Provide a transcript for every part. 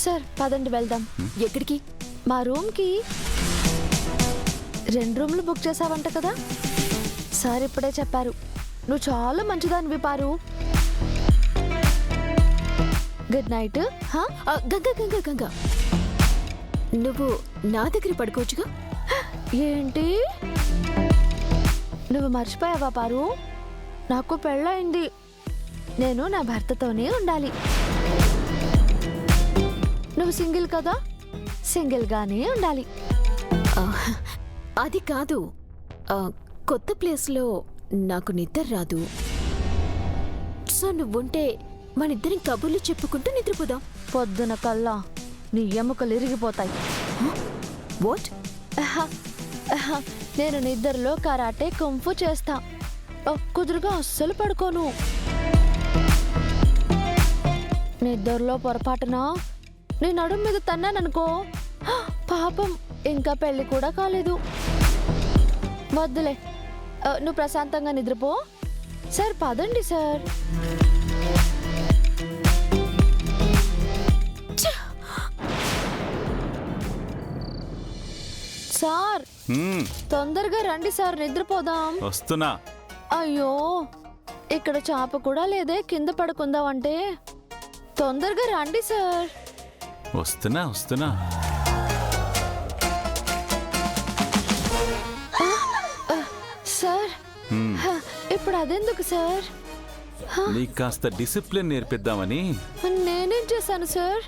Sir పదండి వెళ్దాం. ఎక్కడికి? మా రూమ్కి 2 రూమ్లు బుక్ చేసావంట కదా. సార్ ఇప్పుడే చెప్పారు. నువ్వు చాలా మంచిదానివి పారు. Good night. గంగా గంగా గంగా, నువ్వు నా దగ్గర పడుకోవచ్చుగా. ఏంటి నువ్వు మర్చిపోయావా పారు? నాకు పెళ్ళయింది. నేను నా భర్తతోనే ఉండాలి. నువ్వు సింగిల్ కదా, సింగిల్ గానే ఉండాలి. అది కాదు, కొత్త ప్లేస్లో నాకు నిద్ర రాదు. సో నువ్వుంటే మనిద్దరం కబుర్లు చెప్పుకుంటూ నిద్రపోదాం. పొద్దున కల్లా నీ ఎముకలు ఇరిగిపోతాయి. వాట్? నేను నిద్రలో కరాటే కుంఫు చేస్తా. కుదురుగా అస్సలు పడుకోను. నిద్రలో పొరపాటున నీ నడుం మీద తన్నాననుకో, పాపం ఇంకా పెళ్లి కూడా కాలేదు. వద్దులే, నువ్వు ప్రశాంతంగా నిద్రపో. సార్ పదండి సార్. సార్ తొందరగా రండి సార్, నిద్రపోదాం. వస్తున్నా. అయ్యో, ఇక్కడ చాప కూడా లేదే కింద పడుకుందామంటే. తొందరగా రండి సార్. వస్తున్నా వస్తున్నా. సార్ ఇప్పుడు అదెందుకు సార్? నీకు కాస్త డిసిప్లిన్ నేర్పిద్దామని. నేనేం చేశాను సార్?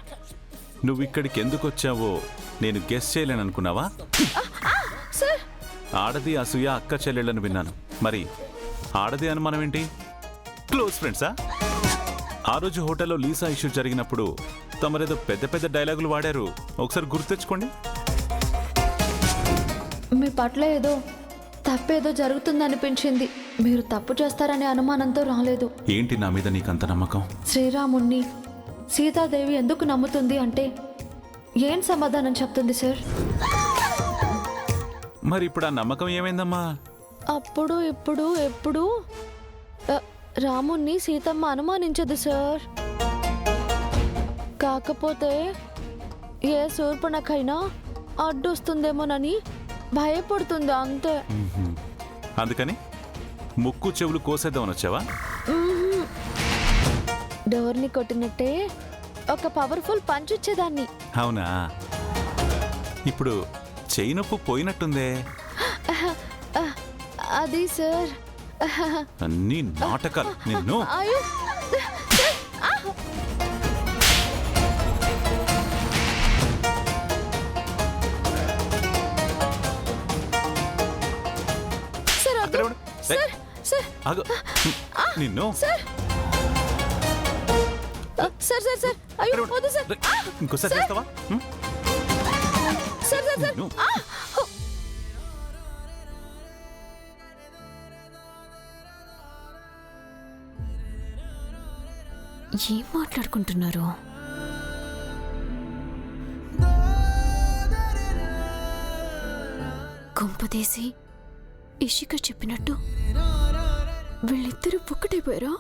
నువ్వు ఇక్కడికి ఎందుకు వచ్చావో నేను గెస్ చేయలేననుకున్నావా? సార్, ఆడది అసూయ అక్క చెల్లెళ్ళని విన్నాను. మరి ఆడది అనుమానం ఏంటి? క్లోజ్ ఫ్రెండ్సా? ఆ రోజు హోటల్లో లీసా ఇష్యూ జరిగినప్పుడు తమరేదో పెద్ద పెద్ద డైలాగులు వాడారు. ఒకసారి గుర్తు తెచ్చుకోండి. మీ పట్ల ఏదో తప్పేదో జరుగుతుందనిపించింది. మీరు తప్పు చేస్తారనే అనుమానంతో రాలేదు. ఏంటి నా మీద నీకంత నమ్మకం? శ్రీరాముణ్ణి సీతాదేవి ఎందుకు నమ్ముతుంది అంటే ఏం సమాధానం చెప్తుంది సార్? మరి ఇప్పుడు ఆ నమ్మకం ఏమైందమ్మా? అప్పుడు ఇప్పుడు ఎప్పుడు రాముణ్ణి సీతమ్మ అనుమానించదు సార్. కాకపోతే ఏ శూర్పణకైనా అడ్డొస్తుందేమోనని భయపడుతుంది అంతే. అందుకని ముక్కు చెవులు కోసేద్దామని వచ్చావా? డోర్ని కొట్టినట్టే ఒక పవర్ఫుల్ పంచ్ ఇచ్చేదాన్ని. అవునా? ఇప్పుడు చెయ్యి నొప్పు పోయినట్టుందే. అది సార్ అన్ని నాటకాలు. నిన్ను నిన్ను సార్ సార్ సార్ అయ్యో వద్దు సార్. ఇంకోసారి చేస్తావా? సార్ సార్ సార్ ఏం మాట్లాడుకుంటున్నారు? కొంపదేసి ఇషిక చెప్పినట్టు వీళ్ళిద్దరూ ఒక్కటైపోయారా?